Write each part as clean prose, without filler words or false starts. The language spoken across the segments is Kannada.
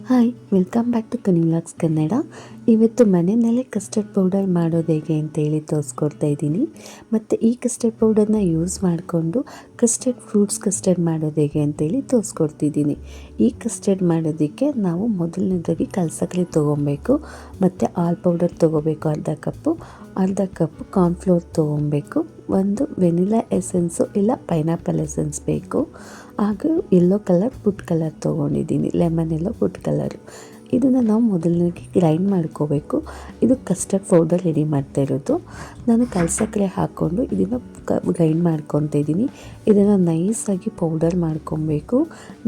Hi, welcome back to Kanivlogs Kannada. ಇವತ್ತು ಮನೆಯಲ್ಲೇ ಕಸ್ಟರ್ಡ್ ಪೌಡರ್ ಮಾಡೋದು ಹೇಗೆ ಅಂತೇಳಿ ತೋರಿಸ್ಕೊಡ್ತಾ ಇದ್ದೀನಿ. ಮತ್ತು ಈ ಕಸ್ಟರ್ಡ್ ಪೌಡರ್ನ ಯೂಸ್ ಮಾಡಿಕೊಂಡು ಫ್ರೂಟ್ಸ್ ಕಸ್ಟರ್ಡ್ ಮಾಡೋದು ಹೇಗೆ ಅಂತೇಳಿ ತೋರಿಸ್ಕೊಡ್ತಿದ್ದೀನಿ. ಈ ಕಸ್ಟರ್ಡ್ ಮಾಡೋದಕ್ಕೆ ನಾವು ಮೊದಲನೇದಾಗಿ ಕಲಸಕ್ಕರೆ ತೊಗೊಬೇಕು, ಮತ್ತು ಹಾಲು ಪೌಡರ್ ತೊಗೋಬೇಕು ಅರ್ಧ ಕಪ್ಪು ಕಾರ್ನ್ಫ್ಲೋರ್ ತೊಗೊಬೇಕು, ಒಂದು ವೆನಿಲಾ ಎಸೆನ್ಸು ಇಲ್ಲ ಪೈನಾಪಲ್ ಎಸೆನ್ಸ್ ಬೇಕು, ಹಾಗೂ ಯೆಲ್ಲೋ ಕಲರ್ ಫುಡ್ ಕಲರ್ ತೊಗೊಂಡಿದ್ದೀನಿ, ಲೆಮನ್ ಎಲ್ಲೋ ಫುಡ್ ಕಲರು. ಇದನ್ನು ನಾವು ಮೊದಲನೇಗೆ ಗ್ರೈಂಡ್ ಮಾಡ್ಕೋಬೇಕು. ಇದು ಕಸ್ಟರ್ಡ್ ಪೌಡರ್ ರೆಡಿ ಮಾಡ್ತಾ ಇರೋದು. ನಾನು ಕಲಸಕ್ಕರೆ ಹಾಕ್ಕೊಂಡು ಇದನ್ನು ಗ್ರೈಂಡ್ ಮಾಡ್ಕೊತಾ ಇದ್ದೀನಿ. ಇದನ್ನು ನೈಸಾಗಿ ಪೌಡರ್ ಮಾಡ್ಕೊಬೇಕು.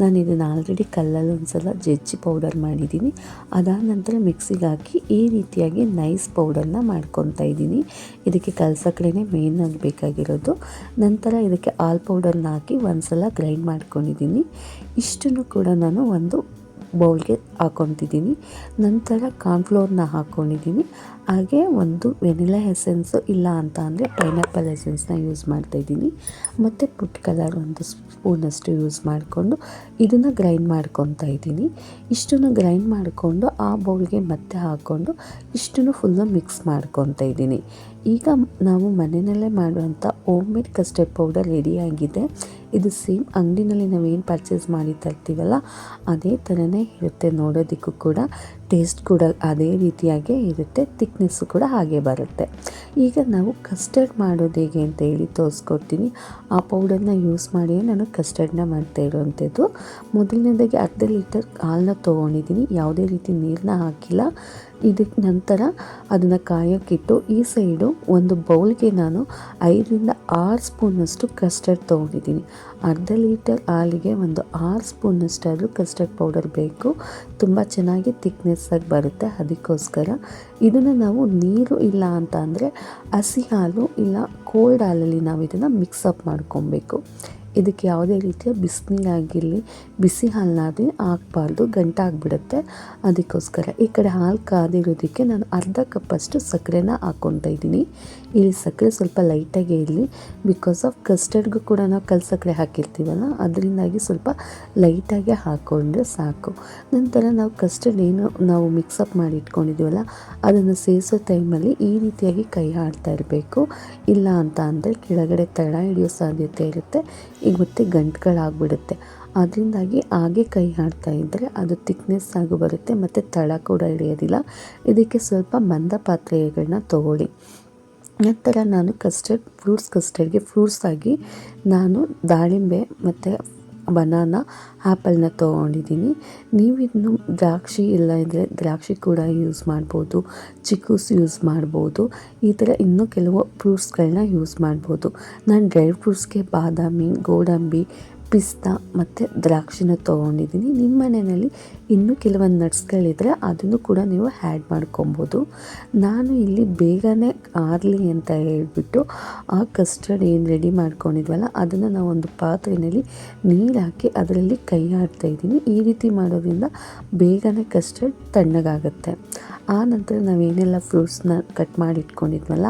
ನಾನು ಇದನ್ನು ಆಲ್ರೆಡಿ ಕಲ್ಲಲ್ಲಿ ಒಂದು ಸಲ ಜಜ್ಜಿ ಪೌಡರ್ ಮಾಡಿದ್ದೀನಿ. ಅದಾದ ನಂತರ ಮಿಕ್ಸಿಗೆ ಹಾಕಿ ಈ ರೀತಿಯಾಗಿ ನೈಸ್ ಪೌಡರ್ನ ಮಾಡ್ಕೊತಾ ಇದ್ದೀನಿ. ಇದಕ್ಕೆ ಕಲಸಕ್ಕರೆನೇ ಮೇನ್ ಆಗಿ ಬೇಕಾಗಿರೋದು. ನಂತರ ಇದಕ್ಕೆ ಹಾಲು ಪೌಡರ್ನ ಹಾಕಿ ಒಂದು ಸಲ ಗ್ರೈಂಡ್ ಮಾಡ್ಕೊಂಡಿದ್ದೀನಿ. ಇಷ್ಟನ್ನು ಕೂಡ ನಾನು ಒಂದು ಬೌಲ್ಗೆ ಹಾಕ್ಕೊತಿದ್ದೀನಿ. ನಂತರ ಕಾರ್ನ್ಫ್ಲೋರ್ನ ಹಾಕ್ಕೊಂಡಿದ್ದೀನಿ. ಹಾಗೆ ಒಂದು ವೆನಿಲಾ ಎಸೆನ್ಸು ಇಲ್ಲ ಅಂತ ಅಂದರೆ ಪೈನಾಪಲ್ ಎಸೆನ್ಸ್ನ ಯೂಸ್ ಮಾಡ್ತಾಯಿದ್ದೀನಿ. ಮತ್ತು ಫುಡ್ ಕಲರ್ ಒಂದು ಸ್ಪೂನಷ್ಟು ಯೂಸ್ ಮಾಡಿಕೊಂಡು ಇದನ್ನು ಗ್ರೈಂಡ್ ಮಾಡ್ಕೊತಾ ಇದ್ದೀನಿ. ಇಷ್ಟನ್ನು ಗ್ರೈಂಡ್ ಮಾಡಿಕೊಂಡು ಆ ಬೌಲ್ಗೆ ಮತ್ತೆ ಹಾಕ್ಕೊಂಡು ಇಷ್ಟನ್ನು ಫುಲ್ಲು ಮಿಕ್ಸ್ ಮಾಡ್ಕೊತಾ ಇದ್ದೀನಿ. ಈಗ ನಾವು ಮನೆಯಲ್ಲೇ ಮಾಡುವಂಥ ಹೋಮ್ ಮೇಡ್ ಕಸ್ಟರ್ಡ್ ಪೌಡರ್ ರೆಡಿಯಾಗಿದೆ. ಇದು ಸೇಮ್ ಅಂಗಡಿನಲ್ಲಿ ನಾವೇನು ಪರ್ಚೇಸ್ ಮಾಡಿ ತರ್ತೀವಲ್ಲ ಅದೇ ಥರನೇ ಇರುತ್ತೆ. ನೋಡೋದಕ್ಕೂ ಕೂಡ ಟೇಸ್ಟ್ ಕೂಡ ಅದೇ ರೀತಿಯಾಗೇ ಇರುತ್ತೆ, ಥಿಕ್ನೆಸ್ಸು ಕೂಡ ಹಾಗೆ ಬರುತ್ತೆ. ಈಗ ನಾವು ಕಸ್ಟರ್ಡ್ ಮಾಡೋದು ಹೇಗೆ ಅಂತ ಹೇಳಿ ತೋರಿಸ್ಕೊಡ್ತೀನಿ. ಆ ಪೌಡರ್ನ ಯೂಸ್ ಮಾಡಿ ನಾನು ಕಸ್ಟರ್ಡ್ನ ಮಾಡ್ತಾ ಇರೋವಂಥದ್ದು. ಮೊದಲನೇದಾಗಿ ಅರ್ಧ ಲೀಟರ್ ಹಾಲನ್ನ ತೊಗೊಂಡಿದ್ದೀನಿ, ಯಾವುದೇ ರೀತಿ ನೀರನ್ನ ಹಾಕಿಲ್ಲ. ಇದಕ್ಕೆ ನಂತರ ಅದನ್ನು ಕಾಯೋಕ್ಕಿಟ್ಟು ಈ ಸೈಡು ಒಂದು ಬೌಲ್ಗೆ ನಾನು 5-6 ಸ್ಪೂನಷ್ಟು ಕಸ್ಟರ್ಡ್ ತೊಗೊಂಡಿದ್ದೀನಿ. ಅರ್ಧ ಲೀಟರ್ ಹಾಲಿಗೆ ಒಂದು 6 ಸ್ಪೂನಷ್ಟಾದರೂ ಕಸ್ಟರ್ಡ್ ಪೌಡರ್ ಬೇಕು. ತುಂಬ ಚೆನ್ನಾಗಿ ಥಿಕ್ನೆಸ್ಸಾಗಿ ಬರುತ್ತೆ. ಅದಕ್ಕೋಸ್ಕರ ಇದನ್ನು ನಾವು ನೀರು ಇಲ್ಲ ಅಂತ ಅಂದರೆ ಹಸಿ ಹಾಲು ಇಲ್ಲ ಕೋಲ್ಡ್ ಹಾಲಲ್ಲಿ ನಾವು ಇದನ್ನು ಮಿಕ್ಸಪ್ ಮಾಡ್ಕೊಬೇಕು. ಇದಕ್ಕೆ ಯಾವುದೇ ರೀತಿಯ ಬಿಸಿನೀರಾಗಿರಲಿ ಬಿಸಿ ಹಾಲನ್ನಾಗಲಿ ಹಾಕಬಾರ್ದು, ಗಂಟಾಗಿಬಿಡುತ್ತೆ. ಅದಕ್ಕೋಸ್ಕರ ಈ ಕಡೆ ಹಾಲು ಕಾದಿರೋದಕ್ಕೆ ನಾನು ಅರ್ಧ ಕಪ್ಪಷ್ಟು ಸಕ್ಕರೆನ ಹಾಕ್ಕೊತಾ ಇದ್ದೀನಿ. ಇಲ್ಲಿ ಸಕ್ಕರೆ ಸ್ವಲ್ಪ ಲೈಟಾಗೇ ಇರಲಿ, ಬಿಕಾಸ್ ಆಫ್ ಕಸ್ಟರ್ಡ್ಗೂ ಕೂಡ ನಾವು ಕಲ್ಸಕ್ಕರೆ ಹಾಕಿರ್ತೀವಲ್ಲ, ಅದರಿಂದಾಗಿ ಸ್ವಲ್ಪ ಲೈಟಾಗೆ ಹಾಕ್ಕೊಂಡ್ರೆ ಸಾಕು. ನಂತರ ನಾವು ಕಸ್ಟರ್ಡ್ ಏನು ನಾವು ಮಿಕ್ಸಪ್ ಮಾಡಿ ಇಟ್ಕೊಂಡಿದ್ದೀವಲ್ಲ ಅದನ್ನು ಸೇರಿಸೋ ಟೈಮಲ್ಲಿ ಈ ರೀತಿಯಾಗಿ ಕೈ ಆಡ್ತಾ ಇರಬೇಕು. ಇಲ್ಲ ಅಂತ ಅಂದರೆ ಕೆಳಗಡೆ ತಳ ಹಿಡಿಯೋ ಸಾಧ್ಯತೆ ಇರುತ್ತೆ, ಈಗ ಮತ್ತೆ ಗಂಟುಗಳಾಗ್ಬಿಡುತ್ತೆ. ಅದರಿಂದಾಗಿ ಹಾಗೆ ಕೈ ಆಡ್ತಾ ಇದ್ದರೆ ಅದು ಥಿಕ್ನೆಸ್ ಆಗಿ ಬರುತ್ತೆ ಮತ್ತು ತಳ ಕೂಡ ಹಿಡಿಯೋದಿಲ್ಲ. ಇದಕ್ಕೆ ಸ್ವಲ್ಪ ಮಂದ ಪಾತ್ರೆಗಳನ್ನ ತೊಗೊಳ್ಳಿ. ನಂತರ ನಾನು ಕಸ್ಟರ್ಡ್ಗೆ ಫ್ರೂಟ್ಸ್ ಆಗಿ ನಾನು ದಾಳಿಂಬೆ ಮತ್ತು ಬನಾನಾ ಆ್ಯಪಲ್ನ ತೊಗೊಂಡಿದ್ದೀನಿ. ನೀವು ಇದನ್ನು ದ್ರಾಕ್ಷಿ ಇಲ್ಲ ಇದ್ದರೆ ದ್ರಾಕ್ಷಿ ಕೂಡ ಯೂಸ್ ಮಾಡ್ಬೋದು, ಚಿಕ್ಕೂಸ್ ಯೂಸ್ ಮಾಡ್ಬೋದು. ಈ ಥರ ಇನ್ನೂ ಕೆಲವು ಫ್ರೂಟ್ಸ್ಗಳನ್ನ ಯೂಸ್ ಮಾಡ್ಬೋದು. ನಾನು ಡ್ರೈ ಫ್ರೂಟ್ಸ್ಗೆ ಬಾದಾಮಿ, ಗೋಡಂಬಿ, ಪಿಸ್ತಾ ಮತ್ತು ದ್ರಾಕ್ಷಿನ ತೊಗೊಂಡಿದ್ದೀನಿ. ನಿಮ್ಮ ಮನೆಯಲ್ಲಿ ಇನ್ನೂ ಕೆಲವೊಂದು ನಟ್ಸ್ಗಳಿದ್ರೆ ಅದನ್ನು ಕೂಡ ನೀವು ಆ್ಯಡ್ ಮಾಡ್ಕೊಬೋದು. ನಾನು ಇಲ್ಲಿ ಬೇಗನೆ ಆರಲಿ ಅಂತ ಹೇಳ್ಬಿಟ್ಟು ಆ ಕಸ್ಟರ್ಡ್ ಏನು ರೆಡಿ ಮಾಡ್ಕೊಂಡಿದ್ವಲ್ಲ ಅದನ್ನು ನಾವು ಒಂದು ಪಾತ್ರೆಯಲ್ಲಿ ನೀರು ಹಾಕಿ ಅದರಲ್ಲಿ ಕೈ ಆಡ್ತಾಯಿದ್ದೀನಿ. ಈ ರೀತಿ ಮಾಡೋದ್ರಿಂದ ಬೇಗನೆ ಕಸ್ಟರ್ಡ್ ತಣ್ಣಗಾಗುತ್ತೆ. ಆ ನಂತರ ನಾವೇನೆಲ್ಲ ಫ್ರೂಟ್ಸ್ನ ಕಟ್ ಮಾಡಿ ಇಟ್ಕೊಂಡಿದ್ವಲ್ಲ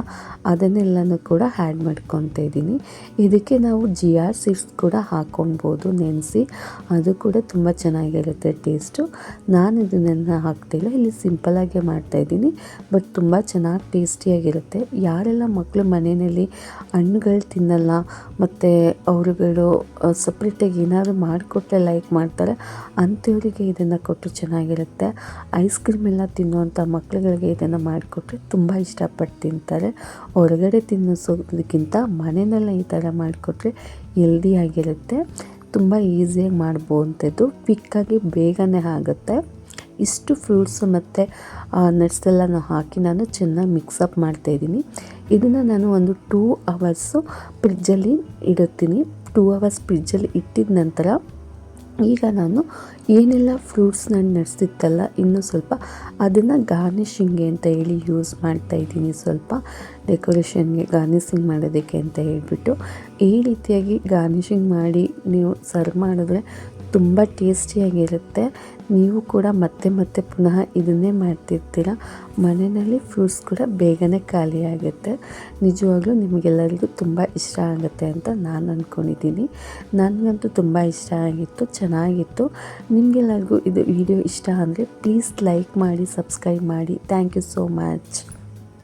ಅದನ್ನೆಲ್ಲನೂ ಕೂಡ ಆ್ಯಡ್ ಮಾಡ್ಕೊತಾ ಇದ್ದೀನಿ. ಇದಕ್ಕೆ ನಾವು ಚಿಯಾ ಸೀಡ್ಸ್ ಕೂಡ ಹಾಕ್ಕೊಳ್ಬೋದು ನೆನೆಸಿ, ಅದು ಕೂಡ ತುಂಬ ಚೆನ್ನಾಗಿರುತ್ತೆ ಟೇಸ್ಟು. ನಾನು ಇದನ್ನೆಲ್ಲ ಹಾಕ್ತಿಲ್ಲ, ಇಲ್ಲಿ ಸಿಂಪಲಾಗೆ ಮಾಡ್ತಾಯಿದ್ದೀನಿ, ಬಟ್ ತುಂಬ ಚೆನ್ನಾಗಿ ಟೇಸ್ಟಿಯಾಗಿರುತ್ತೆ. ಯಾರೆಲ್ಲ ಮಕ್ಕಳು ಮನೆಯಲ್ಲಿ ಹಣ್ಣುಗಳು ತಿನ್ನಲ್ಲ ಮತ್ತು ಅವರುಗಳು ಸಪ್ರೇಟಾಗಿ ಏನಾದರೂ ಮಾಡಿಕೊಟ್ರೆ ಲೈಕ್ ಮಾಡ್ತಾರೆ, ಅಂಥವರಿಗೆ ಇದನ್ನು ಕೊಟ್ಟರು ಚೆನ್ನಾಗಿರುತ್ತೆ. ಐಸ್ ಕ್ರೀಮ್ ಎಲ್ಲ ತಿನ್ನುವಂಥ ಮಕ್ಕಳುಗಳಿಗೆ ಇದನ್ನು ಮಾಡಿಕೊಟ್ರೆ ತುಂಬ ಇಷ್ಟಪಟ್ಟು ತಿಂತಾರೆ. ಹೊರಗಡೆ ತಿನ್ನಿಸೋದಕ್ಕಿಂತ ಮನೆಯಲ್ಲೇ ಈ ಥರ ಮಾಡಿಕೊಟ್ರೆ ಹೆಲ್ದಿಯಾಗಿರುತ್ತೆ. ತುಂಬ ಈಸಿಯಾಗಿ ಮಾಡ್ಬೋವಂಥದ್ದು, ಕ್ವಿಕ್ಕಾಗಿ ಬೇಗನೆ ಆಗುತ್ತೆ. ಇಷ್ಟು ಫ್ರೂಟ್ಸು ಮತ್ತು ನಟ್ಸ್ ಎಲ್ಲನೂ ಹಾಕಿ ನಾನು ಚೆನ್ನಾಗಿ ಮಿಕ್ಸಪ್ ಮಾಡ್ತಾಯಿದ್ದೀನಿ. ಇದನ್ನು ನಾನು ಒಂದು 2 ಅವರ್ಸು ಫ್ರಿಜ್ಜಲ್ಲಿ ಇಡುತ್ತೀನಿ. 2 ಅವರ್ಸ್ ಫ್ರಿಜ್ಜಲ್ಲಿ ಇಟ್ಟಿದ ನಂತರ ಈಗ ನಾನು ಏನೆಲ್ಲ ಫ್ರೂಟ್ಸ್ ನಾನು ನಡೆಸಿತ್ತಲ್ಲ ಇನ್ನೂ ಸ್ವಲ್ಪ ಅದನ್ನು ಗಾರ್ನಿಷಿಂಗ್ಗೆ ಅಂತ ಹೇಳಿ ಯೂಸ್ ಮಾಡ್ತಾಯಿದ್ದೀನಿ. ಸ್ವಲ್ಪ ಡೆಕೋರೇಷನ್ಗೆ ಗಾರ್ನಿಷಿಂಗ್ ಮಾಡೋದಕ್ಕೆ ಅಂತ ಹೇಳ್ಬಿಟ್ಟು ಈ ರೀತಿಯಾಗಿ ಗಾರ್ನಿಷಿಂಗ್ ಮಾಡಿ ನೀವು ಸರ್ವ್ ಮಾಡಿದ್ರೆ ತುಂಬ ಟೇಸ್ಟಿಯಾಗಿರುತ್ತೆ. ನೀವು ಕೂಡ ಮತ್ತೆ ಮತ್ತೆ ಪುನಃ ಇದನ್ನೇ ಮಾಡ್ತಿರ್ತೀರ. ಮನೆಯಲ್ಲಿ ಫ್ರೂಟ್ಸ್ ಕೂಡ ಬೇಗನೆ ಖಾಲಿ ಆಗುತ್ತೆ. ನಿಜವಾಗ್ಲೂ ನಿಮಗೆಲ್ಲರಿಗೂ ತುಂಬ ಇಷ್ಟ ಆಗುತ್ತೆ ಅಂತ ನಾನು ಅಂದ್ಕೊಂಡಿದ್ದೀನಿ. ನನಗಂತೂ ತುಂಬ ಇಷ್ಟ ಆಗಿತ್ತು, ಚೆನ್ನಾಗಿತ್ತು. ನಿಮಗೆಲ್ಲರಿಗೂ ಇದು ವಿಡಿಯೋ ಇಷ್ಟ ಅಂದರೆ ಪ್ಲೀಸ್ ಲೈಕ್ ಮಾಡಿ, ಸಬ್ಸ್ಕ್ರೈಬ್ ಮಾಡಿ. Thank you so much.